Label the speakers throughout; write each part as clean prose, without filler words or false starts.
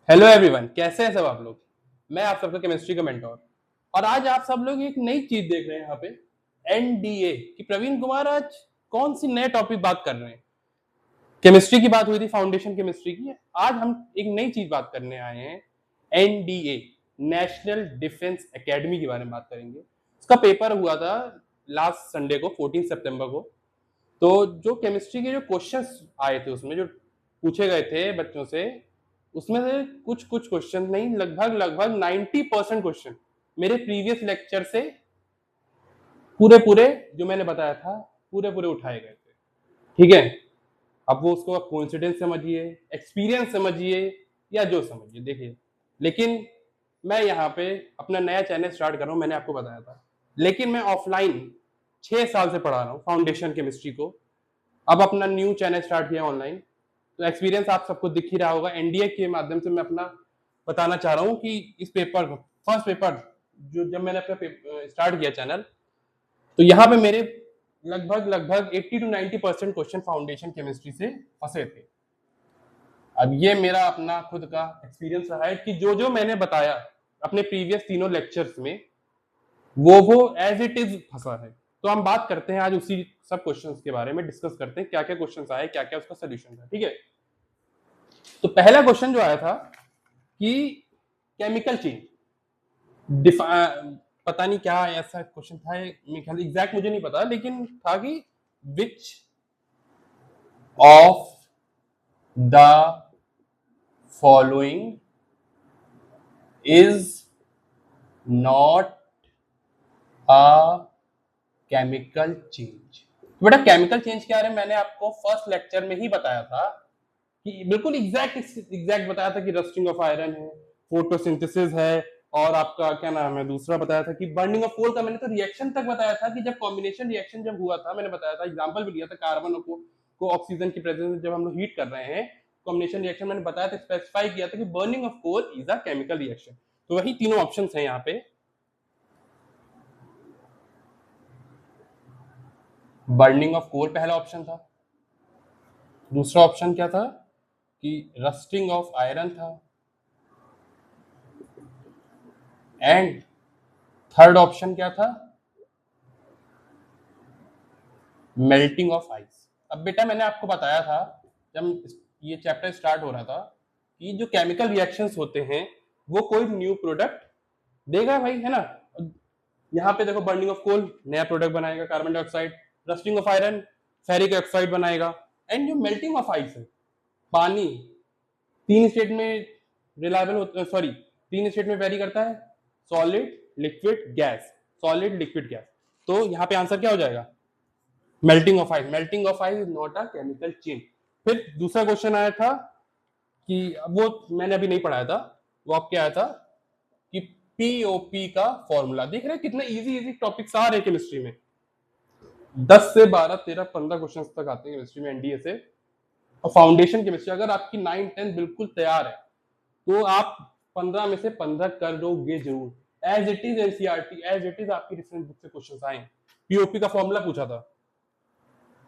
Speaker 1: Hello everyone, कैसे हैं सब आप लोग। मैं आप सबका केमिस्ट्री का मेंटोर और आज आप सब लोग एक नई चीज देख रहे हैं यहाँ पे एनडीए कि प्रवीण कुमार आज कौन सी नए टॉपिक बात कर रहे हैं। केमिस्ट्री की बात हुई थी, फाउंडेशन केमिस्ट्री की। आज हम एक नई चीज बात करने आए हैं, एनडीए नेशनल डिफेंस एकेडमी के बारे में बात करेंगे। उसका पेपर हुआ था लास्ट संडे को 14 सितंबर को। तो जो केमिस्ट्री के जो क्वेश्चंस आए थे उसमें जो पूछे गए थे बच्चों से, उसमें से कुछ कुछ क्वेश्चन नहीं, लगभग लगभग 90% क्वेश्चन मेरे प्रीवियस लेक्चर से पूरे पूरे जो मैंने बताया था पूरे पूरे उठाए गए थे। ठीक है, अब वो उसको आप कोइंसिडेंस समझिए, एक्सपीरियंस समझिए या जो समझिए, देखिए। लेकिन मैं यहाँ पे अपना नया चैनल स्टार्ट कर रहा हूँ, मैंने आपको बताया था। लेकिन मैं ऑफलाइन 6 साल से पढ़ा रहा हूँ फाउंडेशन केमिस्ट्री को। अब अपना न्यू चैनल स्टार्ट किया ऑनलाइन, तो एक्सपीरियंस आप सबको दिख ही रहा होगा। एनडीए के माध्यम से मैं अपना बताना चाह रहा हूँ कि इस पेपर को, फर्स्ट पेपर जो जब मैंने अपना स्टार्ट किया चैनल, तो यहाँ पे मेरे लगभग लगभग 80 to 90% क्वेश्चन फाउंडेशन केमिस्ट्री से फंसे थे। अब ये मेरा अपना खुद का एक्सपीरियंस रहा है कि जो जो मैंने बताया अपने प्रीवियस तीनों लेक्चर्स में, वो एज इट इज फंसा है। तो हम बात करते हैं आज उसी सब क्वेश्चंस के बारे में, डिस्कस करते हैं क्या क्या क्वेश्चंस आए, क्या क्या उसका सोल्यूशन था। ठीक है, तो पहला क्वेश्चन जो आया था कि केमिकल चेंज पता नहीं क्या ऐसा क्वेश्चन था, एग्जैक्ट मुझे नहीं पता, लेकिन था कि which of the following is not a chemical change. बेटा केमिकल चेंज के बारे में मैंने आपको फर्स्ट लेक्चर में ही बताया था कि बिल्कुल एग्जैक्ट बताया था कि रस्टिंग ऑफ आयरन है, फोटोसिंथेसिस है, और आपका क्या नाम है दूसरा बताया था कि बर्निंग ऑफ कोल का मैंने तो रिएक्शन तक बताया था कि जब कॉम्बिनेशन रिएक्शन जब हुआ था, मैंने बताया था, एग्जांपल भी लिया था, कार्बन को ऑक्सीजन की प्रेजेंस में जब हम लोग हीट कर रहे हैं कॉम्बिनेशन रिएक्शन, मैंने बताया था, स्पेसिफाई किया था कि burning of coal is a chemical reaction. तो वही तीनों ऑप्शन है यहाँ पे। बर्निंग ऑफ कोल पहला ऑप्शन था, दूसरा ऑप्शन क्या था कि रस्टिंग ऑफ आयरन था, एंड थर्ड ऑप्शन क्या था, मेल्टिंग ऑफ आइस। अब बेटा मैंने आपको बताया था जब ये चैप्टर स्टार्ट हो रहा था कि जो केमिकल रिएक्शंस होते हैं वो कोई न्यू प्रोडक्ट देगा भाई, है ना। यहाँ पे देखो, बर्निंग ऑफ कोल नया प्रोडक्ट बनाएगा carbon dioxide, rusting of iron ferric oxide बनाएगा, एंड जो मेल्टिंग ऑफ आइस है, पानी तीन स्टेट में रिलायबल होता, सॉरी तीन स्टेट में वेरी करता है, solid liquid gas, solid liquid gas. तो यहाँ पे आंसर क्या हो जाएगा, melting of ice. Melting of ice is not a chemical change. फिर दूसरा क्वेश्चन आया था कि वो मैंने अभी नहीं पढ़ाया था, वो आपके आया था कि पीओपी का फॉर्मूला। देख रहे हैं कितना इजी इजी टॉपिक्स आ रहे हैं केमिस्ट्री में, 10 से 12 13 15 क्वेश्चन तक आते हैं केमिस्ट्री में एनडीए से। और फाउंडेशन केमिस्ट्री अगर आपकी 9 10 बिल्कुल तैयार है तो आप 15 में से 15 कर दोगे जरूर। As it is NCERT, as it is आपकी रेफरेंस बुक से क्वेश्चन आए। पीओपी का फॉर्मूला पूछा था,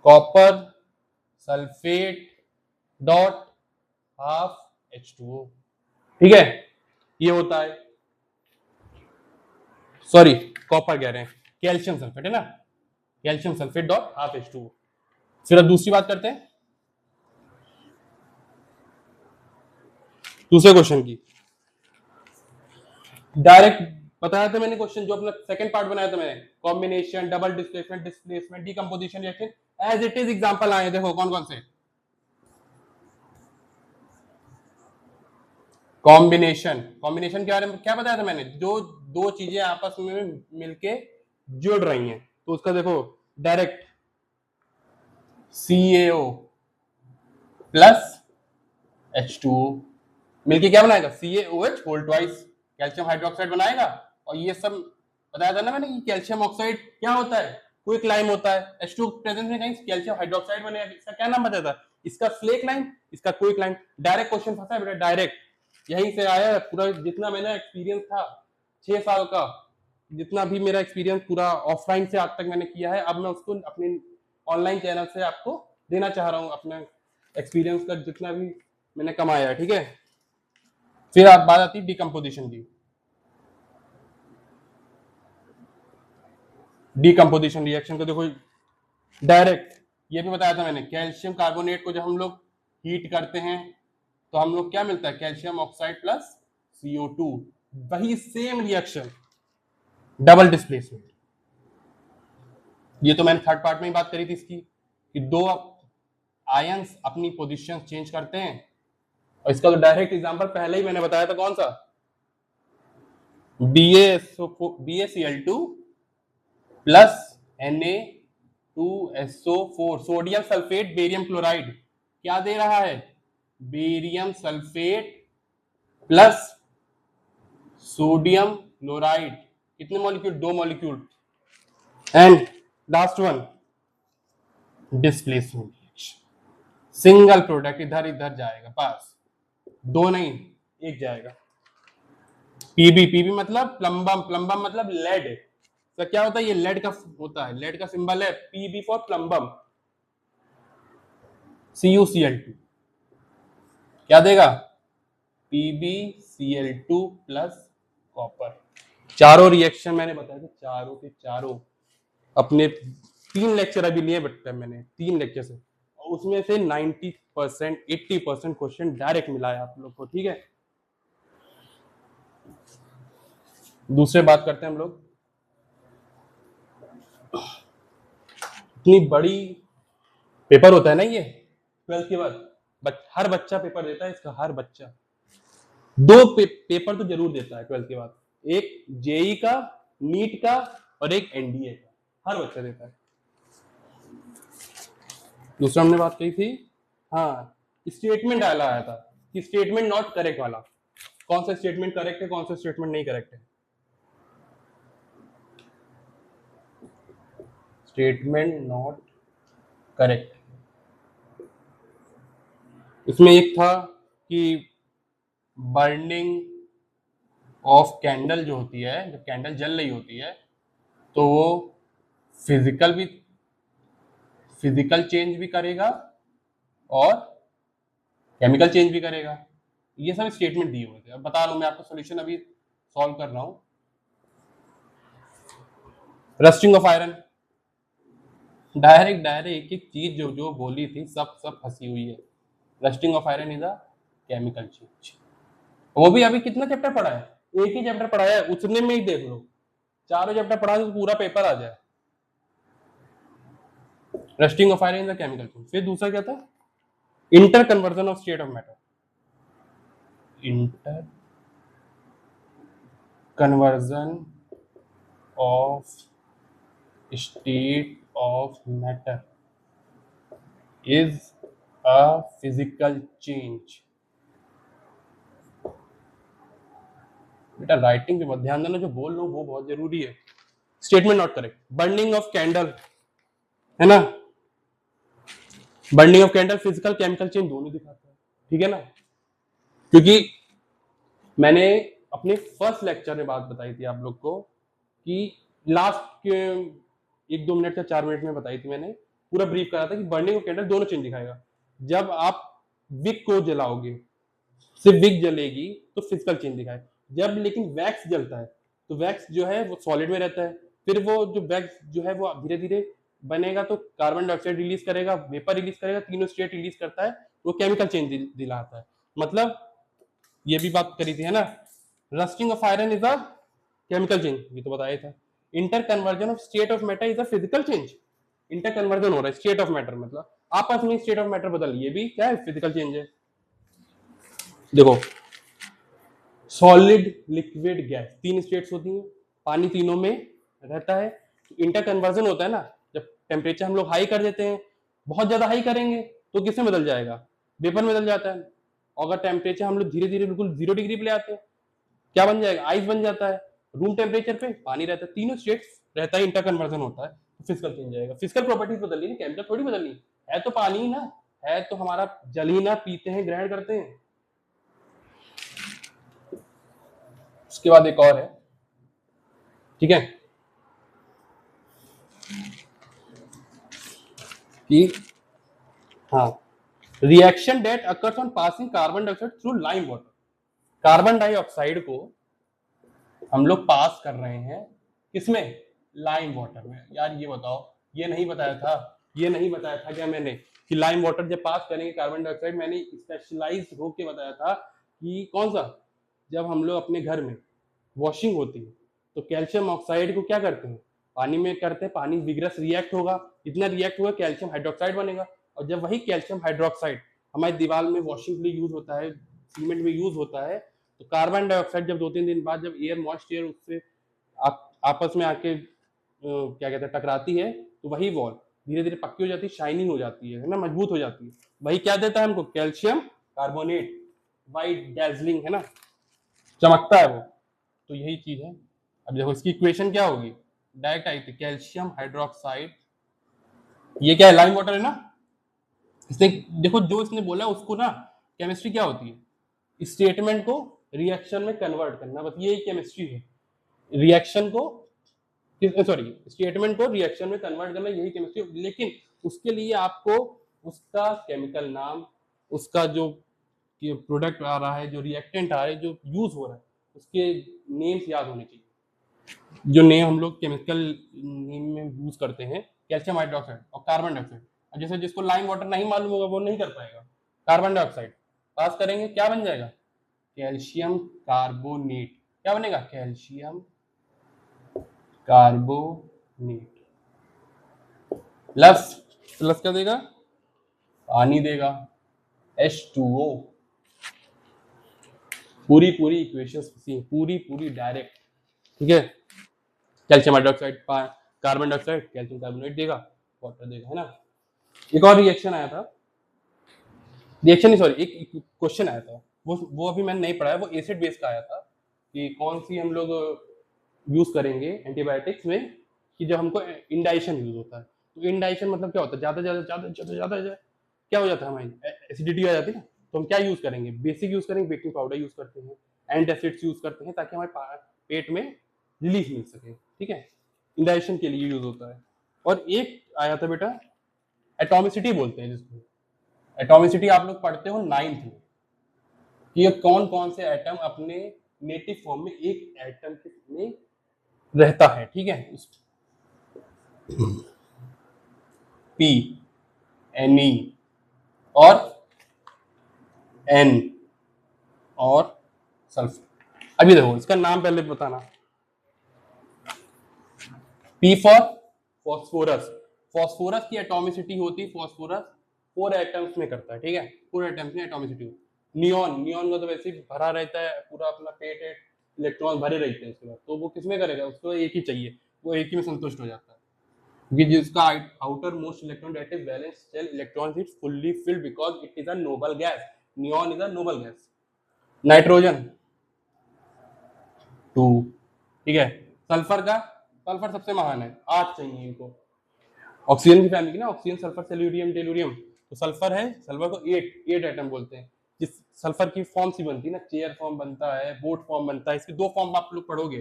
Speaker 1: copper sulphate dot half H2O। ठीक है, ये होता है, सॉरी कॉपर कह रहे हैं, कैल्शियम सल्फेट है ना, calcium sulphate dot half H2O। फिर अब दूसरी बात करते हैं दूसरे क्वेश्चन की। डायरेक्ट बताया था मैंने क्वेश्चन, जो अपना सेकंड पार्ट बनाया था मैंने, combination, double displacement, displacement, decomposition reaction, as it is example आए, देखो कौन कौन से। कॉम्बिनेशन, कॉम्बिनेशन के बारे में क्या बताया था मैंने, जो दो चीजें आपस में मिलके जुड़ रही हैं, तो उसका देखो डायरेक्ट CaO प्लस H2O मिलके क्या बनाएगा, CaOH whole twice calcium hydroxide बनाएगा। और ये सब बताया था ना मैंने कि कैल्शियम ऑक्साइड क्या होता है, क्विक लाइम होता है, H2 प्रेजेंस में कहीं कैल्शियम हाइड्रोक्साइड बनेगा। इसका क्या नाम बताया था, इसका फ्लेक लाइम, इसका क्विक लाइम। डायरेक्ट क्वेश्चन फंसा है बेटा, डायरेक्ट यहीं से आया है। पूरा जितना मेरा एक्सपीरियंस था 6 साल का, जितना भी मेरा एक्सपीरियंस पूरा ऑफलाइन से आज तक मैंने किया है, अब मैं उसको अपने ऑनलाइन चैनल से आपको देना चाह रहा हूँ, अपने एक्सपीरियंस का जितना भी मैंने कमाया है। ठीक है, फिर आप बात आती है डिकम्पोजिशन की। डिकम्पोजिशन रिएक्शन को देखो डायरेक्ट, ये भी बताया था मैंने, कैल्शियम कार्बोनेट को जब हम लोग हीट करते हैं तो हम लोग क्या मिलता है, कैल्शियम ऑक्साइड प्लस CO2, वही सेम रिएक्शन डबल डिस्प्लेसमेंट। ये तो मैंने थर्ड पार्ट में ही बात करी थी इसकी, कि दो आयंस अपनी पोजीशन चेंज करते हैं, और इसका तो डायरेक्ट एग्जांपल पहले ही मैंने बताया था, कौन सा, BaCl2 plus Na2SO4, sodium sulphate barium chloride क्या दे रहा है, barium sulphate plus sodium chloride, कितने molecule, 2 molecule. And last one displacement, single product इधर इधर जाएगा, पास, दो नहीं एक जाएगा। पीबी मतलब प्लम्बम, प्लम्बम मतलब लेड, तो क्या होता है, ये लेड का होता है, लेड का सिंबल है पीबी फॉर प्लम्बम। CuCl2 क्या देगा, PbCl2 प्लस कॉपर। चारों रिएक्शन मैंने बताया था, चारों के चारों अपने 3 लेक्चर अभी लिए बट मैंने 3 लेक्चर से, उसमें से 90% 80% क्वेश्चन डायरेक्ट मिला है आप लोग को, ठीक है। दूसरे बात करते हैं हम लोग, इतनी बड़ी पेपर होता है ना ये 12th के बाद, हर बच्चा पेपर देता है इसका, हर बच्चा दो पेपर तो जरूर देता है 12th के बाद, एक जेई का, नीट का, और एक एनडीए का, हर बच्चा देता है। दूसरा हमने बात कही थी, हाँ, स्टेटमेंट डाला आया था कि स्टेटमेंट नॉट करेक्ट वाला, कौन सा स्टेटमेंट करेक्ट है, कौन सा स्टेटमेंट नहीं करेक्ट है। स्टेटमेंट नॉट करेक्ट, इसमें एक था कि बर्निंग ऑफ कैंडल जो होती है, जब कैंडल जल रही होती है तो वो फिजिकल चेंज भी करेगा और केमिकल चेंज भी करेगा। ये सब स्टेटमेंट दिए हुए थे, अब बता दूं मैं आपको, सोल्यूशन अभी सॉल्व कर रहा हूं। रस्टिंग ऑफ आयरन, डायरेक्ट एक एक चीज जो जो बोली थी सब फंसी हुई है। Rusting of iron is a chemical change, वो भी अभी कितना चैप्टर पढ़ा है, एक ही चैप्टर पढ़ाया है, उतने में ही देख लो, चारों चैप्टर पढ़ा तो पूरा पेपर आ जाए। Rusting of iron is a chemical change. फिर दूसरा क्या था, inter conversion of state of matter, inter conversion of state of matter is a physical change। बेटा राइटिंग पे मत ध्यान देना, जो बोल रहा हूं वो बहुत जरूरी है। Statement not correct, burning of candle है ना, burning of candle physical chemical change दोनों दिखाता है, ठीक है ना, क्योंकि मैंने अपने फर्स्ट लेक्चर में बात बताई थी आप लोग को कि लास्ट के 1-2 मिनट या 4 मिनट में बताई थी मैंने, पूरा ब्रीफ करा था कि बर्निंग ऑफ कैंडल दोनों चेंज दिखाएगा। जब आप विक को जलाओगे, सिर्फ विक जलेगी तो फिजिकल चेंज दिखाएगा, जब लेकिन वैक्स जलता है तो वैक्स जो है वो सॉलिड में रहता है, फिर वो जो वैक्स जो है वो धीरे धीरे बनेगा तो कार्बन डाइऑक्साइड रिलीज करेगा, वेपर रिलीज करेगा, तीनों स्टेट रिलीज करता है, वो केमिकल चेंज दिलाता है। मतलब ये भी बात करी थी है ना, rusting of iron is a chemical change, ये तो बताया था। Inter conversion of state of matter is a physical change, inter conversion हो रहा है स्टेट ऑफ मैटर, मतलब आपस में स्टेट ऑफ मैटर बदल, ये भी क्या है, फिजिकल चेंज है। देखो सॉलिड लिक्विड गैस 3 स्टेट्स होती हैं, पानी तीनों में रहता है, इंटर कन्वर्जन होता है ना, जब टेम्परेचर हम लोग हाई कर देते हैं, बहुत ज्यादा हाई करेंगे तो किसमें बदल जाएगा, वेपर में बदल जाता है, अगर टेम्परेचर हम लोग धीरे धीरे बिल्कुल 0 डिग्री पे ले आते हैं क्या बन जाएगा, आइस बन जाता है, रूम टेम्परेचर पे पानी रहता है, तीनों स्टेट्स रहता है, इंटर कन्वर्जन होता है, फिजिकल चेंज जाएगा। फिजिकल प्रॉपर्टीज बदल रही है, केमिकल थोड़ी बदल रही है तो पानी ही ना, है तो हमारा जल ही ना, पीते हैं ग्रहण करते हैं। उसके बाद एक और है, ठीक है, कि हाँ, reaction date occurs on passing carbon dioxide through lime water, carbon dioxide को हम लोग पास कर रहे हैं किसमें, लाइम वाटर में। यार ये बताओ, ये नहीं बताया था क्या मैंने कि लाइम वाटर जब पास करेंगे कार्बन डाइऑक्साइड, मैंने स्पेशलाइज होके बताया था कि कौन सा, जब हम लोग अपने घर में वॉशिंग होती है तो कैल्शियम ऑक्साइड को क्या करते हैं, पानी में करते हैं, पानी विग्रस रिएक्ट होगा, इतना रिएक्ट होगा कैल्शियम हाइड्रोक्साइड बनेगा, और जब वही कैल्शियम हाइड्रोक्साइड हमारी दीवार में वॉशिंग के लिए यूज होता है, सीमेंट में यूज होता है, तो कार्बन डाइऑक्साइड जब 2-3 दिन बाद जब एयर मॉइस्ट एयर उससे आपस में आके क्या कहते हैं टकराती है, तो वही वॉल धीरे धीरे पक्की हो जाती है, शाइनिंग हो जाती है ना, मजबूत हो जाती है। वही क्या देता है हमको, कैल्शियम कार्बोनेट, वाइट डैजलिंग है ना, चमकता है वो। तो यही चीज है। अब देखो इसकी इक्वेशन क्या होगी, डायरेक्ट आई थी कैल्शियम हाइड्रोक्साइड, ये क्या है, लाइम वाटर है ना। इसने देखो जो इसने बोला उसको ना, केमिस्ट्री क्या होती है, स्टेटमेंट को रिएक्शन में कन्वर्ट करना, बस यही केमिस्ट्री है। रिएक्शन को सॉरी स्टेटमेंट को रिएक्शन में कन्वर्ट करना, यही केमिस्ट्री। लेकिन उसके लिए आपको उसका केमिकल नाम, उसका जो प्रोडक्ट आ रहा है, जो रिएक्टेंट आ रहा है, जो यूज हो रहा है, उसके नेम्स याद होने चाहिए। जो नेम हम लोग केमिकल नेम में यूज करते हैं, कैल्शियम हाइड्रोक्साइड और कार्बन डाइऑक्साइड। जैसे जिसको लाइम वाटर नहीं मालूम होगा वो नहीं कर पाएगा। कार्बन डाइऑक्साइड पास करेंगे क्या बन जाएगा, कैल्शियम कार्बोनेट। क्या बनेगा, कैल्शियम कार्बोनेट। प्लस प्लस क्या देगा, पानी देगा, H2O। पूरी इक्वेशंस पूरी डायरेक्ट, ठीक है। Calcium hydroxide carbon dioxide, calcium carbonate देगा, वाटर देगा, है ना। एक और रिएक्शन आया था, रिएक्शन नहीं सॉरी एक क्वेश्चन आया था, वो अभी मैंने नहीं पढ़ा है, वो एसिड बेस का आया था कि कौन सी हम लोग यूज करेंगे एंटीबायोटिक्स में कि जब हमको इंडाइशन यूज होता है। तो इंडाइशन मतलब क्या होता है, ज्यादा क्या हो जाता है, हमारी एसिडिटी आ जाती है ना। तो हम क्या यूज करेंगे, बेसिक यूज करेंगे, बेकिंग पाउडर यूज करते हैं, एंटासिड्स यूज करते हैं, ताकि हमारे पेट में रिलीफ मिल सके, ठीक है। इंडाइशन के लिए यूज होता है। और एक आया था बेटा एटॉमिसिटी बोलते हैं जिसको, एटॉमिसिटी आप लोग पढ़ते हो 9th में कि ये कौन कौन से एटम अपने नेटिव फॉर्म में एक एटम में रहता है, ठीक है। पी, Ne और N और सल्फर। अभी देखो इसका नाम पहले बताना, P फॉर फॉस्फोरस। फॉस्फोरस की एटॉमिसिटी होती है, फॉस्फोरस 4 एटम्स में करता है, ठीक है, 4 एटम्स में एटॉमिसिटी। नियॉन का तो वैसे ही भरा रहता है, पूरा अपना पेट है, इलेक्ट्रॉन भरे रहते हैं उसके बाद, तो वो किसमें करेगा, उसको एक ही चाहिए, वो एक ही में संतुष्ट हो जाता है। क्योंकि जिसका outer most electron that is valence shell electron is fully filled because it is a noble gas. Neon is a noble gas. Nitrogen 2, ठीक है। सल्फर सबसे महान है, 8 चाहिए इनको। ऑक्सीजन की फैमिली ना, ऑक्सीजन सल्फर सेल्यूरियम टेलुरियम, तो सल्फर है, सल्फर को 8 एटम बोलते हैं। जिस सल्फर की फॉर्म सी बनती है ना, चेयर फॉर्म बनता है, बोट फॉर्म बनता है। इसकी 2 फॉर्म आप लोग पढ़ोगे,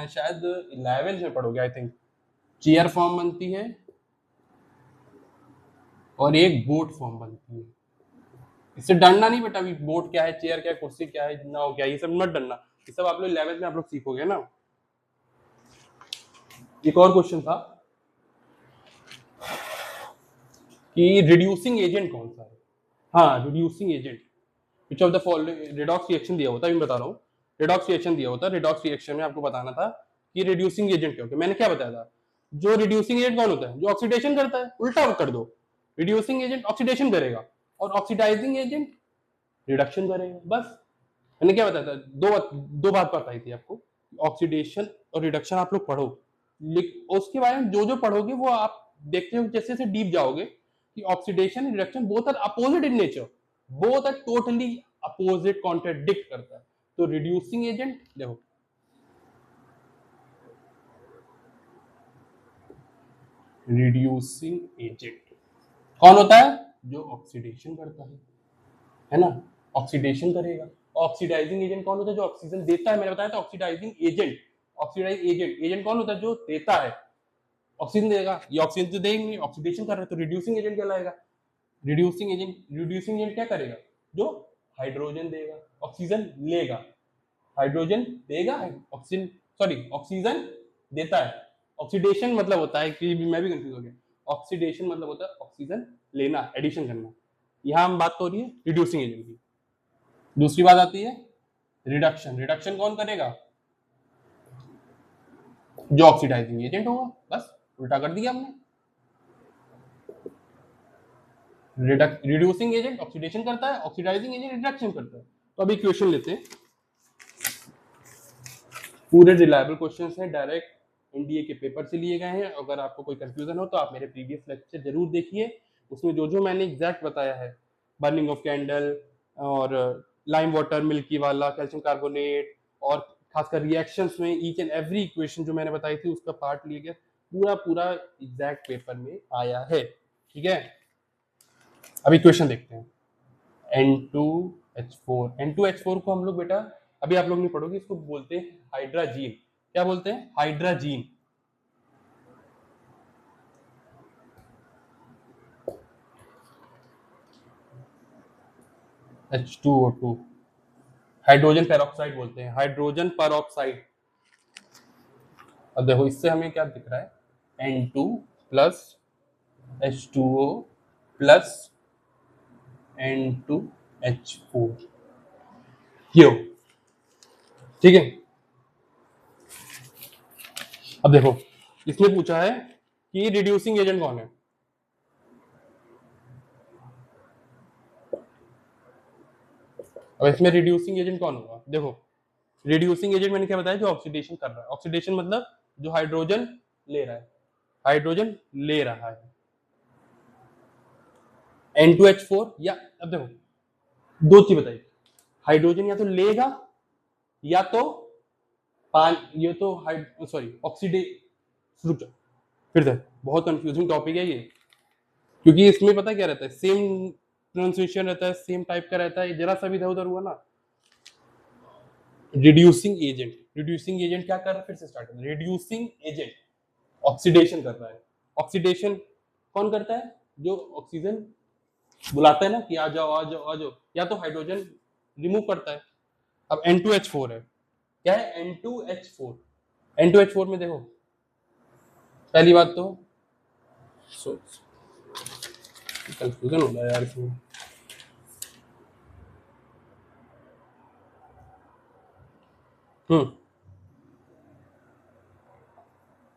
Speaker 1: शायद 11th में पढ़ोगे आई थिंक। चेयर फॉर्म बनती है और एक बोट फॉर्म बनती है। इससे डरना नहीं बेटा, अभी बोट क्या है, चेयर क्या है, कुर्सी क्या है, नाव क्या है, ये सब मत डरना, ये सब आप लोग 11th में आप लोग सीखोगे ना। एक और क्वेश्चन था कि रिड्यूसिंग एजेंट कौन सा है। हाँ, reducing agent which of the following, redox reaction दिया होता है, मैं बता रहा हूँ, रिडॉक्स रिएक्शन दिया होता है। रिडॉक्स रिएक्शन में आपको बताना था कि रिड्यूसिंग एजेंट क्या होता है। मैंने क्या बताया था, जो रिड्यूसिंग एजेंट कौन होता है, जो ऑक्सीडेशन करता है। उल्टा कर दो, रिड्यूसिंग एजेंट ऑक्सीडेशन करेगा और ऑक्सीडाइजिंग एजेंट रिडक्शन करेगा, बस। मैंने क्या बताया था, दो बात बताई थी आपको, ऑक्सीडेशन और रिडक्शन आप लोग पढ़ो, उसके बारे में जो पढ़ोगे वो आप देखते हो जैसे जैसे डीप जाओगे कि oxidation reduction both are opposite in nature, both are totally opposite, contradict करता है। तो रिड्यूसिंग एजेंट देखो, रिड्यूसिंग एजेंट कौन होता है, जो ऑक्सीडेशन करता है ना, ऑक्सीडेशन करेगा। ऑक्सीडाइजिंग एजेंट कौन होता है, जो ऑक्सीजन देता है। मैंने बताया था ऑक्सीडाइजिंग एजेंट, ऑक्सीडाइज एजेंट कौन होता है, जो देता है, ऑक्सीजन देगा। ये ऑक्सीजन तो देंगे, ऑक्सीडेशन कर रहा है, तो रिड्यूसिंग एजेंट कहलाएगा। रिड्यूसिंग एजेंट क्या करेगा, जो हाइड्रोजन देगा, ऑक्सीजन लेगा। हाइड्रोजन देगा, ऑक्सीजन, सॉरी ऑक्सीजन देता है। ऑक्सीडेशन मतलब होता है कि मैं भी कंफ्यूज हो गया, ऑक्सीडेशन मतलब होता है ऑक्सीजन लेना, एडिशन करना। यहाँ हम बात तो हो रही है रिड्यूसिंग एजेंट की। दूसरी बात आती है रिडक्शन। रिडक्शन कौन करेगा? जो ऑक्सीडाइजिंग एजेंट होगा। बस उल्टा कर दिया हमने। रिड्यूसिंग एजेंट ऑक्सीडेशन करता है, ऑक्सीडाइजिंग एजेंट रिडक्शन करता है। तो अभी क्वेश्चन लेते हैं, पूरे रिलायबल क्वेश्चंस हैं, डायरेक्ट एनडीए के पेपर से लिए गए हैं। अगर आपको कोई कंफ्यूजन हो तो आप मेरे प्रीवियस लेक्चर जरूर देखिए, उसमें जो जो मैंने एग्जैक्ट बताया है, बर्निंग ऑफ कैंडल और लाइम वाटर, मिल्की वाला, कैल्शियम कार्बोनेट, और खासकर रिएक्शंस में ईच एंड एवरी इक्वेशन जो मैंने बताई थी उसका पार्ट लिया गया, पूरा पूरा एग्जैक्ट पेपर में आया है। ठीक है, अभी क्वेश्चन देखते हैं। N2H4, N2H4 को हम लोग बेटा अभी आप लोग नहीं पढ़ोगे, इसको बोलते हैं हाइड्राजीन। क्या बोलते हैं? हाइड्राजीन। H2O2 हाइड्रोजन पेरोक्साइड बोलते हैं, हाइड्रोजन पेरोक्साइड। अब देखो इससे हमें क्या दिख रहा है, N2 plus H2O plus N2H4, ये हो। ठीक है, अब देखो इसमें पूछा है कि रिड्यूसिंग एजेंट कौन है। अब इसमें रिड्यूसिंग एजेंट कौन होगा? देखो रिड्यूसिंग एजेंट मैंने क्या बताया, जो ऑक्सीडेशन कर रहा है। ऑक्सीडेशन मतलब जो हाइड्रोजन ले रहा है, हाइड्रोजन ले रहा है। N2H4 या, अब देखो दो चीज बताइए, हाइड्रोजन या तो लेगा या तो ये तो सॉरी ऑक्सीडे, रुक जाओ फिर से, बहुत कंफ्यूजिंग टॉपिक है ये, क्योंकि इसमें पता क्या रहता है, सेम प्रोनाउंसिएशन रहता है, सेम टाइप का रहता है, जरा सा भी इधर उधर हुआ ना। रिड्यूसिंग एजेंट, रिड्यूसिंग एजेंट क्या कर रहा है, फिर से स्टार्ट, रिड्यूसिंग एजेंट ऑक्सीडेशन कर रहा है। ऑक्सीडेशन कौन करता है? जो ऑक्सीजन बुलाता है ना कि आ जाओ आ जाओ आ जाओ, या तो हाइड्रोजन रिमूव करता है। अब N2H4 है, क्या है N2H4? N2H4 में देखो पहली बात तो कंफ्यूजन हो रहा है यार इसमें,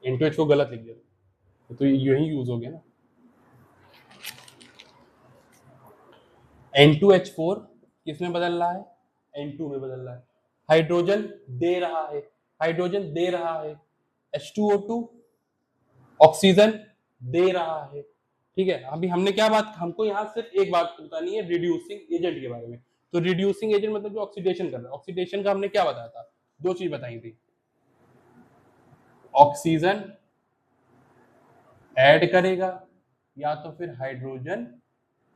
Speaker 1: N2H4 गलत लिख दिया तो यही यूज हो गया ना। N2H4 किसमें बदल रहा है? N2 में बदल रहा है। हाइड्रोजन दे रहा है, हाइड्रोजन दे रहा है, H2O2 ऑक्सीजन दे रहा है। ठीक है, अभी हमने क्या बात, हमको यहाँ सिर्फ एक बात बतानी है रिड्यूसिंग एजेंट के बारे में। तो रिड्यूसिंग एजेंट मतलब जो ऑक्सीडेशन कर रहा है। ऑक्सीडेशन का हमने क्या बताया था? दो चीज बताई थी, ऑक्सीजन ऐड करेगा या तो फिर हाइड्रोजन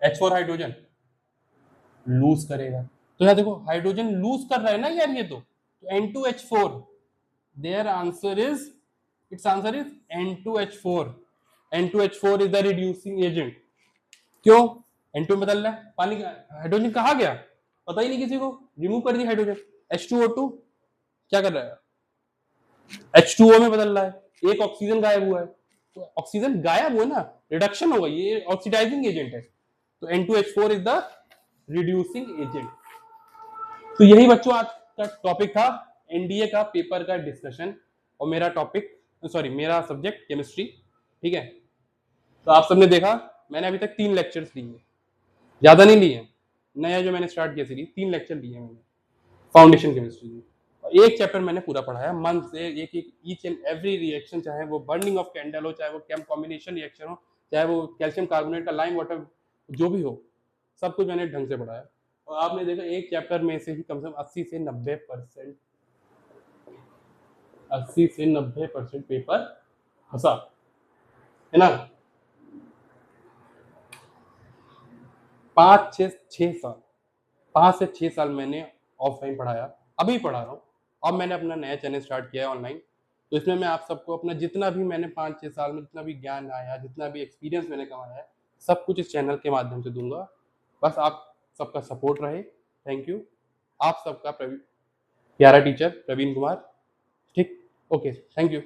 Speaker 1: H4 हाइड्रोजन लूज करेगा। तो यार देखो हाइड्रोजन लूज कर रहा है ना यार, ये तो N2H4, their answer is, it's answer is N2H4। N2H4 is the reducing agent. क्यों? N2 बदल रहा है, पानी का हाइड्रोजन कहाँ गया पता ही नहीं किसी को, रिमूव कर दी हाइड्रोजन। H2O2 क्या कर रहा है? H2O में बदल रहा है, एक ऑक्सीजन गायब हुआ है, तो ऑक्सीजन गायब हुआ ना, रिडक्शन होगा, ये ऑक्सीडाइजिंग एजेंट है। तो N2H4 is the reducing agent. तो यही बच्चों आज का टॉपिक था, एनडीए का पेपर का डिस्कशन, और मेरा टॉपिक, सॉरी मेरा सब्जेक्ट केमिस्ट्री। ठीक है, तो आप सबने देखा मैंने अभी तक 3 लेक्चर्स लिए, ज्यादा नहीं लिए, नया जो मैंने स्टार्ट किया सीरीज, 3 लेक्चर लिए मैंने फाउंडेशन केमिस्ट्री की। एक चैप्टर मैंने पूरा पढ़ाया मन से, एक एक ईच एंड एवरी रिएक्शन, चाहे वो बर्निंग ऑफ कैंडल हो, चाहे वो केम कॉम्बिनेशन रिएक्शन हो, चाहे वो कैल्शियम कार्बोनेट का लाइम वाटर जो भी हो, सब कुछ मैंने ढंग से पढ़ाया। और आपने देखा एक चैप्टर में से ही कम से कम 80 से 90%, 80 से 90% पेपर फंसा है ना। 5 से 6 साल, 5 से 6 साल मैंने ऑफलाइन पढ़ाया, अभी पढ़ा रहा हूँ। अब मैंने अपना नया चैनल स्टार्ट किया है ऑनलाइन, तो इसमें मैं आप सबको अपना जितना भी मैंने 5-6 साल में जितना भी ज्ञान आया, जितना भी एक्सपीरियंस मैंने कमाया है, सब कुछ इस चैनल के माध्यम से दूंगा। बस आप सबका सपोर्ट रहे, थैंक यू। आप सबका प्यारा टीचर प्रवीण कुमार। ठीक, ओके, थैंक यू।